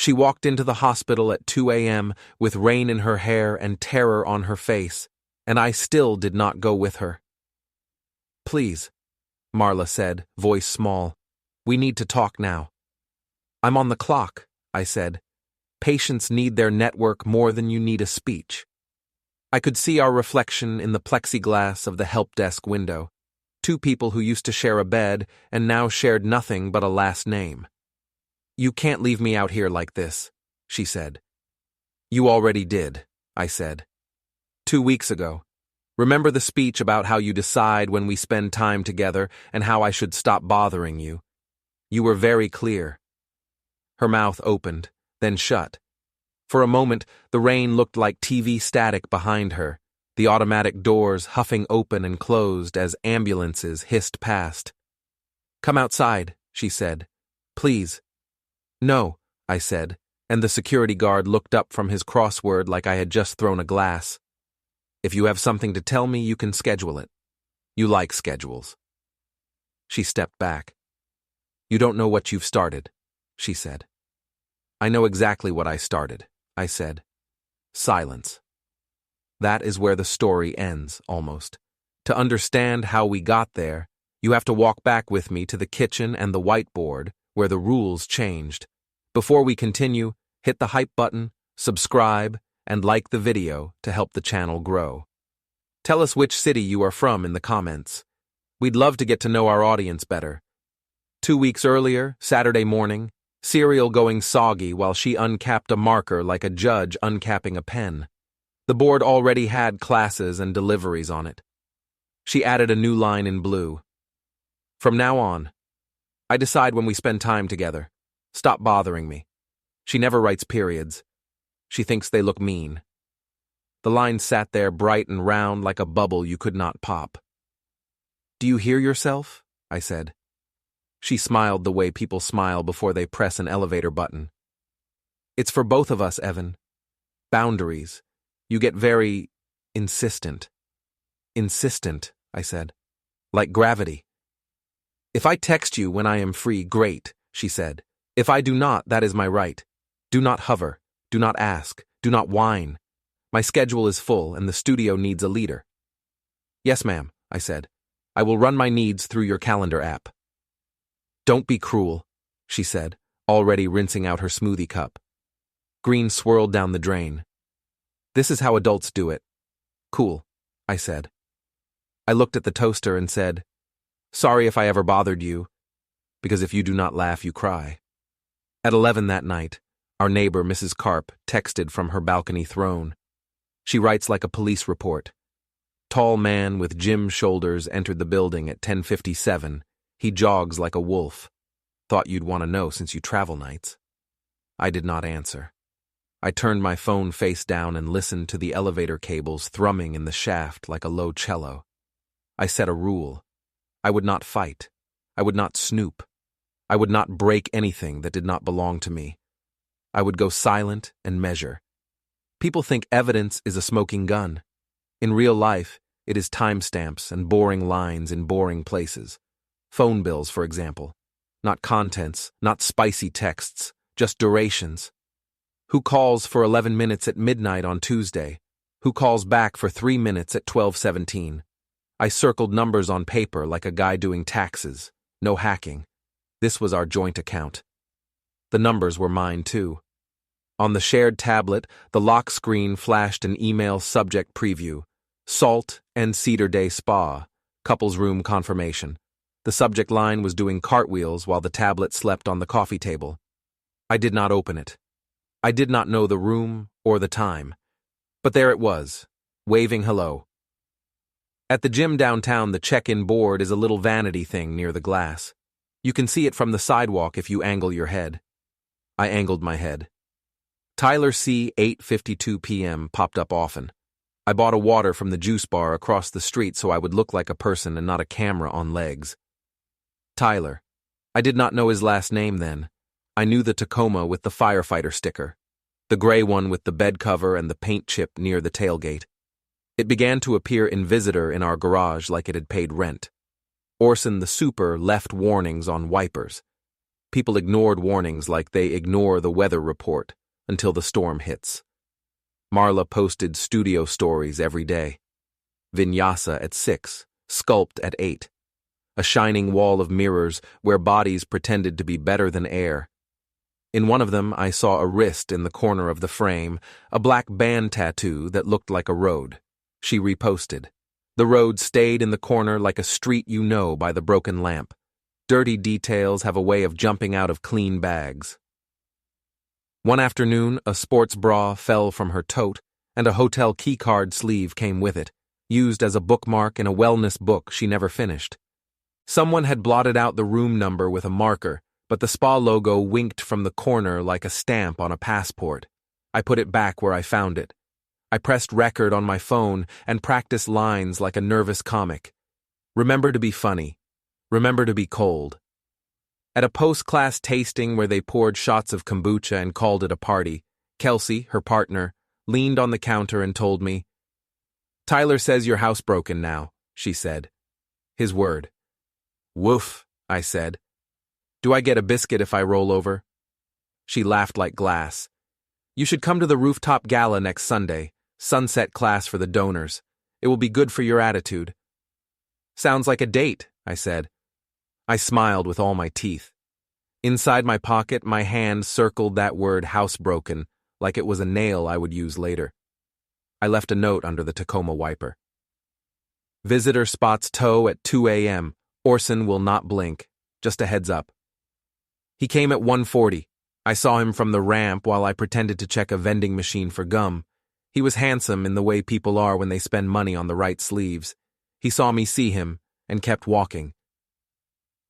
She walked into the hospital at 2 a.m. with rain in her hair and terror on her face, and I still did not go with her. "Please," Marla said, voice small. "We need to talk now." "I'm on the clock," I said. "Patients need their network more than you need a speech." I could see our reflection in the plexiglass of the help desk window. Two people who used to share a bed and now shared nothing but a last name. "You can't leave me out here like this," she said. "You already did," I said. 2 weeks ago. Remember the speech about how you decide when we spend time together and how I should stop bothering you? You were very clear. Her mouth opened, then shut. For a moment, the rain looked like TV static behind her, the automatic doors huffing open and closed as ambulances hissed past. "Come outside," she said. "Please." "No," I said, and the security guard looked up from his crossword like I had just thrown a glass. "If you have something to tell me, you can schedule it. You like schedules." She stepped back. "You don't know what you've started," she said. "I know exactly what I started," I said. Silence. That is where the story ends, almost. To understand how we got there, you have to walk back with me to the kitchen and the whiteboard, where the rules changed. Before we continue, hit the hype button, subscribe, and like the video to help the channel grow. Tell us which city you are from in the comments. We'd love to get to know our audience better. 2 weeks earlier, Saturday morning, cereal going soggy while she uncapped a marker like a judge uncapping a pen. The board already had classes and deliveries on it. She added a new line in blue. "From now on, I decide when we spend time together. Stop bothering me." She never writes periods. She thinks they look mean. The line sat there bright and round like a bubble you could not pop. "Do you hear yourself?" I said. She smiled the way people smile before they press an elevator button. "It's for both of us, Evan. Boundaries. You get very insistent." "Insistent," I said. "Like gravity." "If I text you when I am free, great," she said. "If I do not, that is my right. Do not hover. Do not ask. Do not whine. My schedule is full and the studio needs a leader." "Yes, ma'am," I said. "I will run my needs through your calendar app." "Don't be cruel," she said, already rinsing out her smoothie cup. Green swirled down the drain. "This is how adults do it." "Cool," I said. I looked at the toaster and said, "Sorry if I ever bothered you, because if you do not laugh, you cry." At 11 that night, our neighbor, Mrs. Karp, texted from her balcony throne. She writes like a police report. Tall man with gym shoulders entered the building at 10:57. He jogs like a wolf. Thought you'd want to know since you travel nights. I did not answer. I turned my phone face down and listened to the elevator cables thrumming in the shaft like a low cello. I set a rule. I would not fight. I would not snoop. I would not break anything that did not belong to me. I would go silent and measure. People think evidence is a smoking gun. In real life, it is timestamps and boring lines in boring places. Phone bills, for example. Not contents, not spicy texts, just durations. Who calls for 11 minutes at midnight on Tuesday? Who calls back for 3 minutes at 12:17? I circled numbers on paper like a guy doing taxes. No hacking. This was our joint account. The numbers were mine too. On the shared tablet, the lock screen flashed an email subject preview. Salt and Cedar Day Spa, couples room confirmation. The subject line was doing cartwheels while the tablet slept on the coffee table. I did not open it. I did not know the room or the time. But there it was, waving hello. At the gym downtown, the check-in board is a little vanity thing near the glass. You can see it from the sidewalk if you angle your head. I angled my head. Tyler C. 8:52 p.m. popped up often. I bought a water from the juice bar across the street so I would look like a person and not a camera on legs. Tyler. I did not know his last name then. I knew the Tacoma with the firefighter sticker, the gray one with the bed cover and the paint chip near the tailgate. It began to appear in Visitor in our garage like it had paid rent. Orson the super left warnings on wipers. People ignored warnings like they ignore the weather report until the storm hits. Marla posted studio stories every day. Vinyasa at 6, sculpt at 8. A shining wall of mirrors where bodies pretended to be better than air. In one of them, I saw a wrist in the corner of the frame, a black band tattoo that looked like a road. She reposted. The road stayed in the corner like a street you know by the broken lamp. Dirty details have a way of jumping out of clean bags. One afternoon, a sports bra fell from her tote, and a hotel keycard sleeve came with it, used as a bookmark in a wellness book she never finished. Someone had blotted out the room number with a marker, but the spa logo winked from the corner like a stamp on a passport. I put it back where I found it. I pressed record on my phone and practiced lines like a nervous comic. Remember to be funny. Remember to be cold. At a post-class tasting where they poured shots of kombucha and called it a party, Kelsey, her partner, leaned on the counter and told me, "Tyler says you're housebroken now," she said. His word. "Woof," I said. "Do I get a biscuit if I roll over?" She laughed like glass. "You should come to the rooftop gala next Sunday, sunset class for the donors. It will be good for your attitude." "Sounds like a date," I said. I smiled with all my teeth. Inside my pocket, my hand circled that word housebroken like it was a nail I would use later. I left a note under the Tacoma wiper. Visitor spots toe at 2 a.m. Orson will not blink. Just a heads up. He came at 1:40. I saw him from the ramp while I pretended to check a vending machine for gum. He was handsome in the way people are when they spend money on the right sleeves. He saw me see him and kept walking.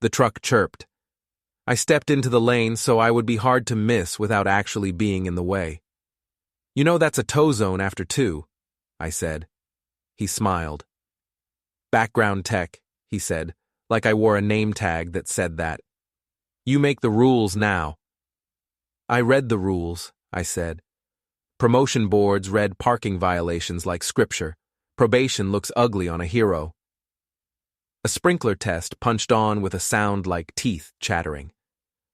The truck chirped. I stepped into the lane so I would be hard to miss without actually being in the way. "You know that's a tow zone after 2, I said. He smiled. "Background tech," he said, like I wore a name tag that said that. "You make the rules now." "I read the rules," I said. "Promotion boards read parking violations like scripture. Probation looks ugly on a hero." A sprinkler test punched on with a sound like teeth chattering.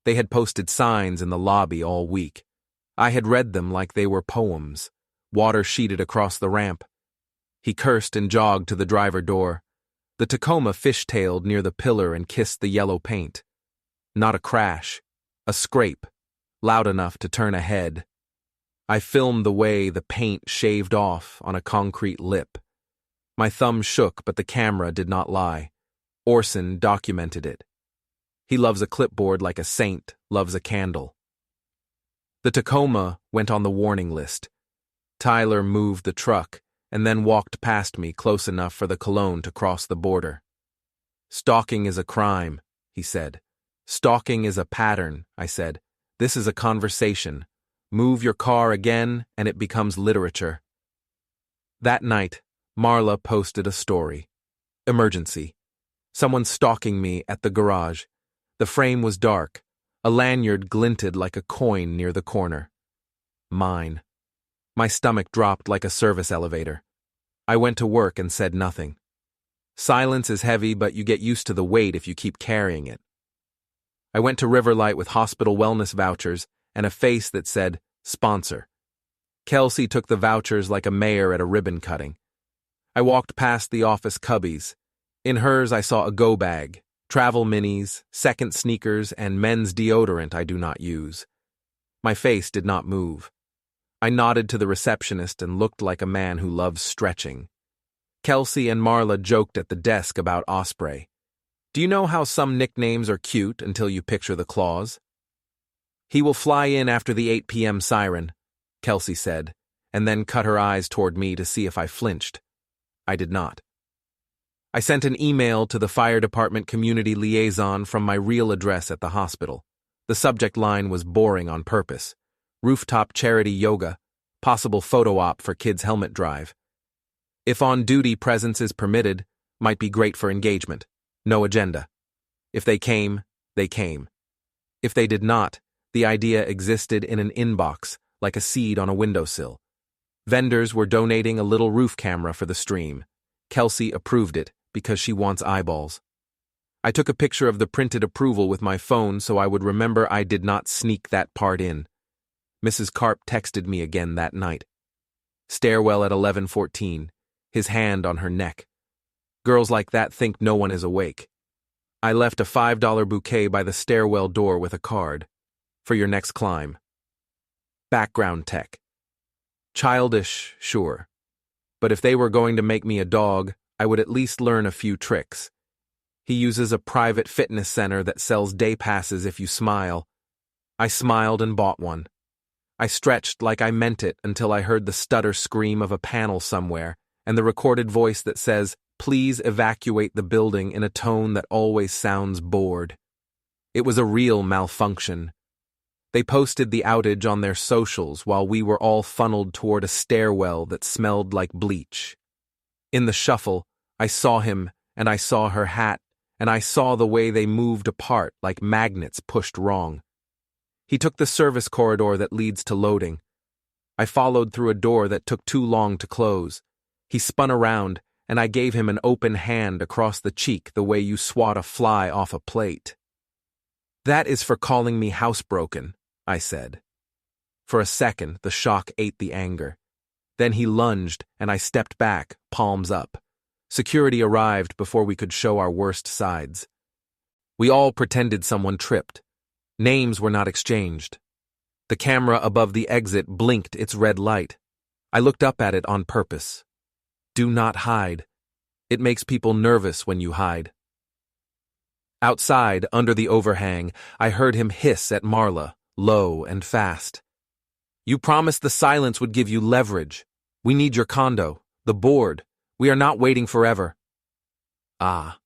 They had posted signs in the lobby all week. I had read them like they were poems. Water sheeted across the ramp. He cursed and jogged to the driver door. The Tacoma fishtailed near the pillar and kissed the yellow paint. Not a crash. A scrape. Loud enough to turn a head. I filmed the way the paint shaved off on a concrete lip. My thumb shook, but the camera did not lie. Orson documented it. He loves a clipboard like a saint loves a candle. The Tacoma went on the warning list. Tyler moved the truck and then walked past me close enough for the cologne to cross the border. "Stalking is a crime," he said. "Stalking is a pattern," I said. "This is a conversation. Move your car again and it becomes literature." That night, Marla posted a story. Emergency. Someone stalking me at the garage. The frame was dark. A lanyard glinted like a coin near the corner. Mine. My stomach dropped like a service elevator. I went to work and said nothing. Silence is heavy, but you get used to the weight if you keep carrying it. I went to Riverlight with hospital wellness vouchers and a face that said, "Sponsor." Kelsey took the vouchers like a mayor at a ribbon cutting. I walked past the office cubbies. In hers I saw a go bag, travel minis, second sneakers, and men's deodorant I do not use. My face did not move. I nodded to the receptionist and looked like a man who loves stretching. Kelsey and Marla joked at the desk about Osprey. Do you know how some nicknames are cute until you picture the claws? "He will fly in after the 8 p.m. siren," Kelsey said, and then cut her eyes toward me to see if I flinched. I did not. I sent an email to the fire department community liaison from my real address at the hospital. The subject line was boring on purpose. Rooftop charity yoga, possible photo op for kids' helmet drive. If on-duty presence is permitted, might be great for engagement. No agenda. If they came, they came. If they did not, the idea existed in an inbox, like a seed on a windowsill. Vendors were donating a little roof camera for the stream. Kelsey approved it because she wants eyeballs. I took a picture of the printed approval with my phone so I would remember I did not sneak that part in. Mrs. Karp texted me again that night. Stairwell at 11:14, his hand on her neck. Girls like that think no one is awake. I left a $5 bouquet by the stairwell door with a card. For your next climb. Background tech. Childish, sure. But if they were going to make me a dog, I would at least learn a few tricks. He uses a private fitness center that sells day passes if you smile. I smiled and bought one. I stretched like I meant it until I heard the stutter scream of a panel somewhere and the recorded voice that says, "Please evacuate the building," in a tone that always sounds bored. It was a real malfunction. They posted the outage on their socials while we were all funneled toward a stairwell that smelled like bleach. In the shuffle, I saw him, and I saw her hat, and I saw the way they moved apart like magnets pushed wrong. He took the service corridor that leads to loading. I followed through a door that took too long to close. He spun around, and I gave him an open hand across the cheek the way you swat a fly off a plate. "That is for calling me housebroken," I said. For a second, the shock ate the anger. Then he lunged, and I stepped back, palms up. Security arrived before we could show our worst sides. We all pretended someone tripped. Names were not exchanged. The camera above the exit blinked its red light. I looked up at it on purpose. Do not hide. It makes people nervous when you hide. Outside, under the overhang, I heard him hiss at Marla, low and fast. "You promised the silence would give you leverage. We need your condo, the board. We are not waiting forever." Ah,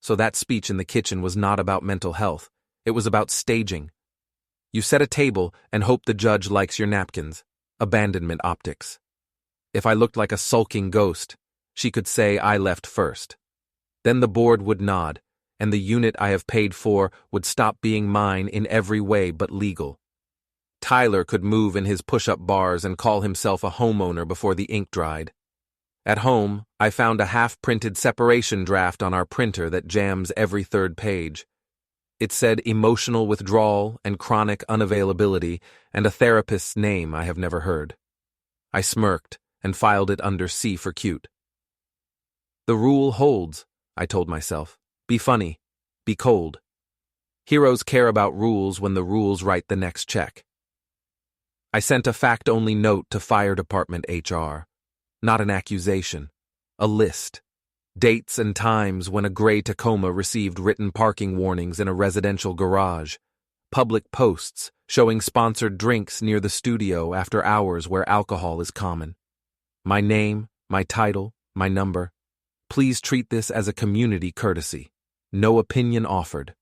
so that speech in the kitchen was not about mental health. It was about staging. You set a table and hope the judge likes your napkins. Abandonment optics. If I looked like a sulking ghost, she could say I left first. Then the board would nod, and the unit I have paid for would stop being mine in every way but legal. Tyler could move in his push-up bars and call himself a homeowner before the ink dried. At home, I found a half-printed separation draft on our printer that jams every third page. It said emotional withdrawal and chronic unavailability and a therapist's name I have never heard. I smirked and filed it under C for cute. The rule holds, I told myself. Be funny. Be cold. Heroes care about rules when the rules write the next check. I sent a fact-only note to Fire Department HR. Not an accusation. A list. Dates and times when a gray Tacoma received written parking warnings in a residential garage. Public posts showing sponsored drinks near the studio after hours where alcohol is common. My name, my title, my number. Please treat this as a community courtesy. No opinion offered.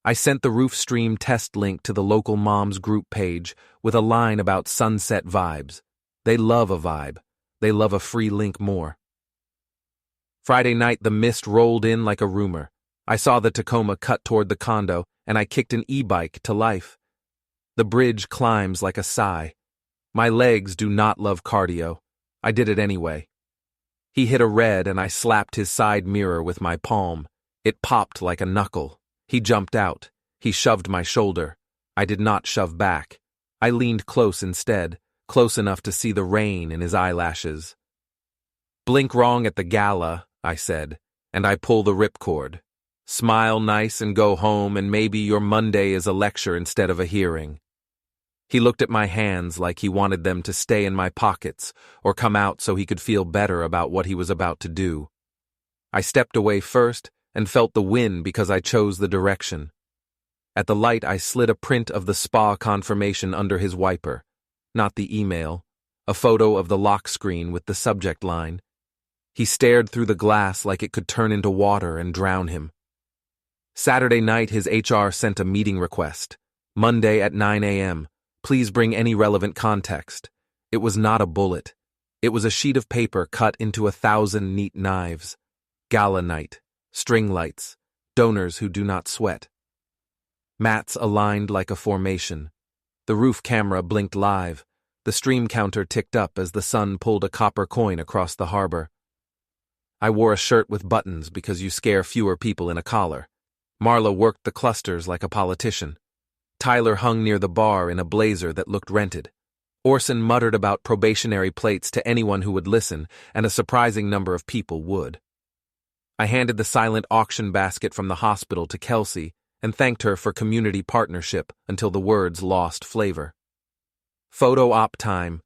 I sent the roof stream test link to the local moms group page with a line about sunset vibes. They love a vibe. They love a free link more. Friday night, the mist rolled in like a rumor. I saw the Tacoma cut toward the condo, and I kicked an e-bike to life. The bridge climbs like a sigh. My legs do not love cardio. I did it anyway. He hit a red, and I slapped his side mirror with my palm. It popped like a knuckle. He jumped out. He shoved my shoulder. I did not shove back. I leaned close instead, close enough to see the rain in his eyelashes. Blink wrong at the gala, I said, and I pull the ripcord. Smile nice and go home, and maybe your Monday is a lecture instead of a hearing. He looked at my hands like he wanted them to stay in my pockets or come out so he could feel better about what he was about to do. I stepped away first and felt the wind because I chose the direction. At the light, I slid a print of the spa confirmation under his wiper, not the email, a photo of the lock screen with the subject line. He stared through the glass like it could turn into water and drown him. Saturday night, his HR sent a meeting request. Monday at 9 a.m. Please bring any relevant context. It was not a bullet. It was a sheet of paper cut into 1,000 neat knives. Gala night. String lights. Donors who do not sweat. Mats aligned like a formation. The roof camera blinked live. The stream counter ticked up as the sun pulled a copper coin across the harbor. I wore a shirt with buttons because you scare fewer people in a collar. Marla worked the clusters like a politician. Tyler hung near the bar in a blazer that looked rented. Orson muttered about probationary plates to anyone who would listen, and a surprising number of people would. I handed the silent auction basket from the hospital to Kelsey and thanked her for community partnership until the words lost flavor. "Photo op time,"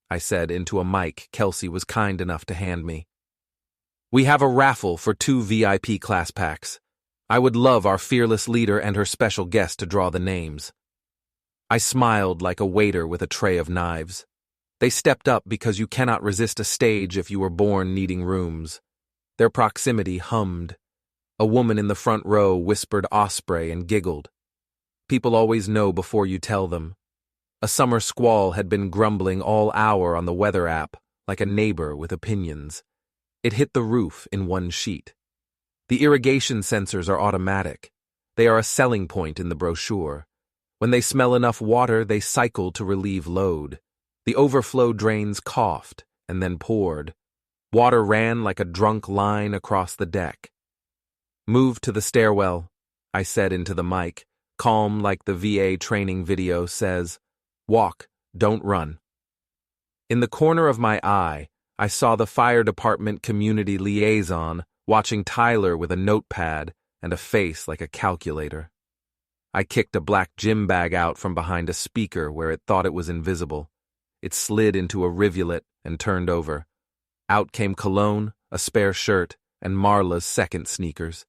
I said into a mic Kelsey was kind enough to hand me. "We have a raffle for 2 VIP class packs. I would love our fearless leader and her special guest to draw the names." I smiled like a waiter with a tray of knives. They stepped up because you cannot resist a stage if you were born needing rooms. Their proximity hummed. A woman in the front row whispered Osprey and giggled. People always know before you tell them. A summer squall had been grumbling all hour on the weather app, like a neighbor with opinions. It hit the roof in one sheet. The irrigation sensors are automatic. They are a selling point in the brochure. When they smell enough water, they cycle to relieve load. The overflow drains coughed and then poured. Water ran like a drunk line across the deck. "Move to the stairwell," I said into the mic, calm like the VA training video says. "Walk, don't run." In the corner of my eye, I saw the fire department community liaison watching Tyler with a notepad and a face like a calculator. I kicked a black gym bag out from behind a speaker where it thought it was invisible. It slid into a rivulet and turned over. Out came cologne, a spare shirt, and Marla's second sneakers.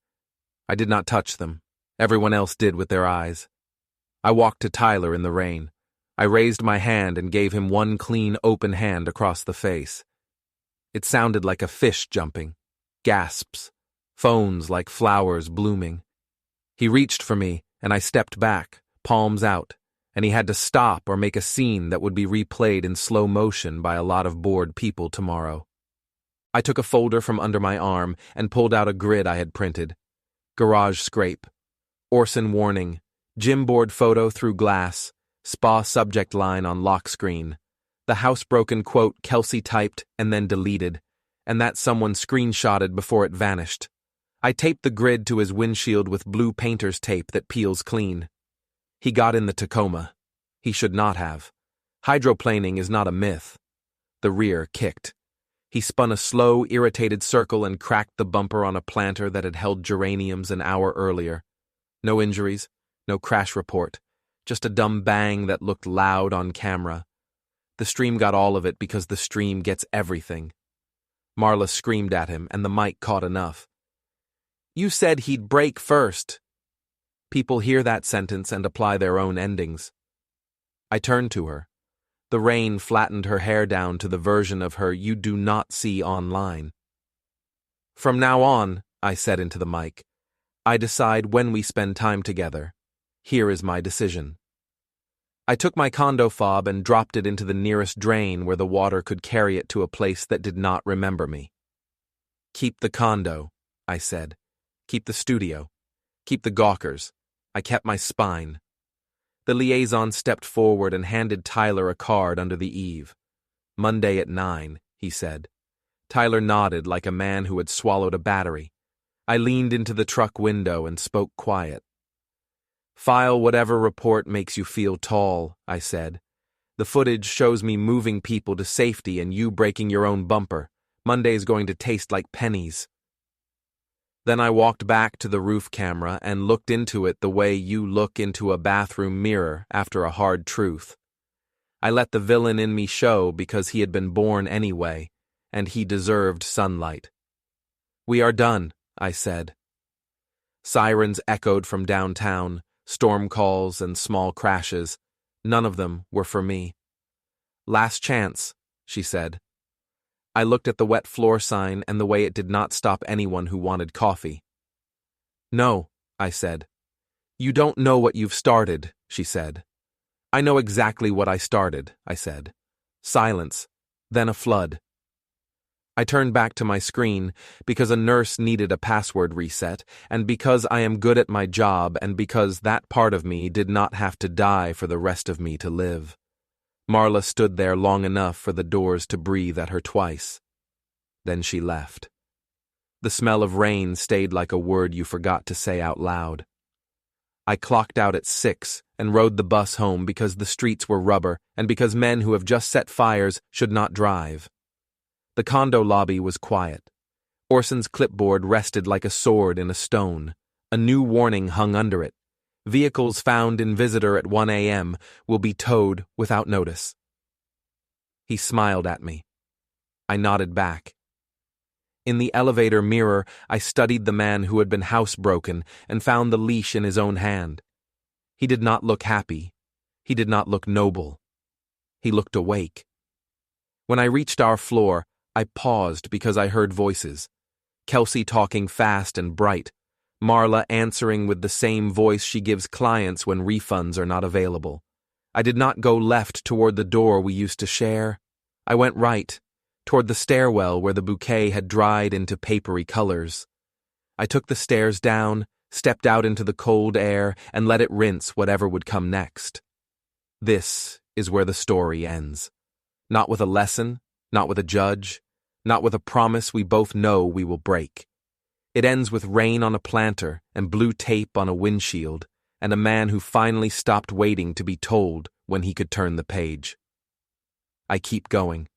I did not touch them. Everyone else did with their eyes. I walked to Tyler in the rain. I raised my hand and gave him one clean, open hand across the face. It sounded like a fish jumping. Gasps. Phones like flowers blooming. He reached for me, and I stepped back, palms out, and he had to stop or make a scene that would be replayed in slow motion by a lot of bored people tomorrow. I took a folder from under my arm and pulled out a grid I had printed. Garage scrape. Orson warning. Gym board photo through glass. Spa subject line on lock screen. The housebroken quote Kelsey typed and then deleted, and that someone screenshotted before it vanished. I taped the grid to his windshield with blue painter's tape that peels clean. He got in the Tacoma. He should not have. Hydroplaning is not a myth. The rear kicked. He spun a slow, irritated circle and cracked the bumper on a planter that had held geraniums an hour earlier. No injuries, no crash report, just a dumb bang that looked loud on camera. The stream got all of it because the stream gets everything. Marla screamed at him, and the mic caught enough. "You said he'd break first." People hear that sentence and apply their own endings. I turned to her. The rain flattened her hair down to the version of her you do not see online. "From now on," I said into the mic, "I decide when we spend time together. Here is my decision." I took my condo fob and dropped it into the nearest drain where the water could carry it to a place that did not remember me. "Keep the condo," I said. "Keep the studio. Keep the gawkers." I kept my spine. The liaison stepped forward and handed Tyler a card under the eave. "Monday at 9, he said. Tyler nodded like a man who had swallowed a battery. I leaned into the truck window and spoke quiet. "File whatever report makes you feel tall," I said. "The footage shows me moving people to safety and you breaking your own bumper. Monday's going to taste like pennies." Then I walked back to the roof camera and looked into it the way you look into a bathroom mirror after a hard truth. I let the villain in me show because he had been born anyway, and he deserved sunlight. "We are done," I said. Sirens echoed from downtown, storm calls and small crashes. None of them were for me. "Last chance," she said. I looked at the wet floor sign and the way it did not stop anyone who wanted coffee. "No," I said. "You don't know what you've started," she said. "I know exactly what I started," I said. Silence, then a flood. I turned back to my screen because a nurse needed a password reset, and because I am good at my job, and because that part of me did not have to die for the rest of me to live. Marla stood there long enough for the doors to breathe at her twice. Then she left. The smell of rain stayed like a word you forgot to say out loud. I clocked out at 6 and rode the bus home because the streets were rubber and because men who have just set fires should not drive. The condo lobby was quiet. Orson's clipboard rested like a sword in a stone. A new warning hung under it. Vehicles found in visitor at 1 a.m. will be towed without notice. He smiled at me. I nodded back. In the elevator mirror, I studied the man who had been housebroken and found the leash in his own hand. He did not look happy. He did not look noble. He looked awake. When I reached our floor, I paused because I heard voices. Kelsey talking fast and bright. Marla answering with the same voice she gives clients when refunds are not available. I did not go left toward the door we used to share. I went right, toward the stairwell where the bouquet had dried into papery colors. I took the stairs down, stepped out into the cold air, and let it rinse whatever would come next. This is where the story ends. Not with a lesson, not with a judge, not with a promise we both know we will break. It ends with rain on a planter and blue tape on a windshield, and a man who finally stopped waiting to be told when he could turn the page. I keep going.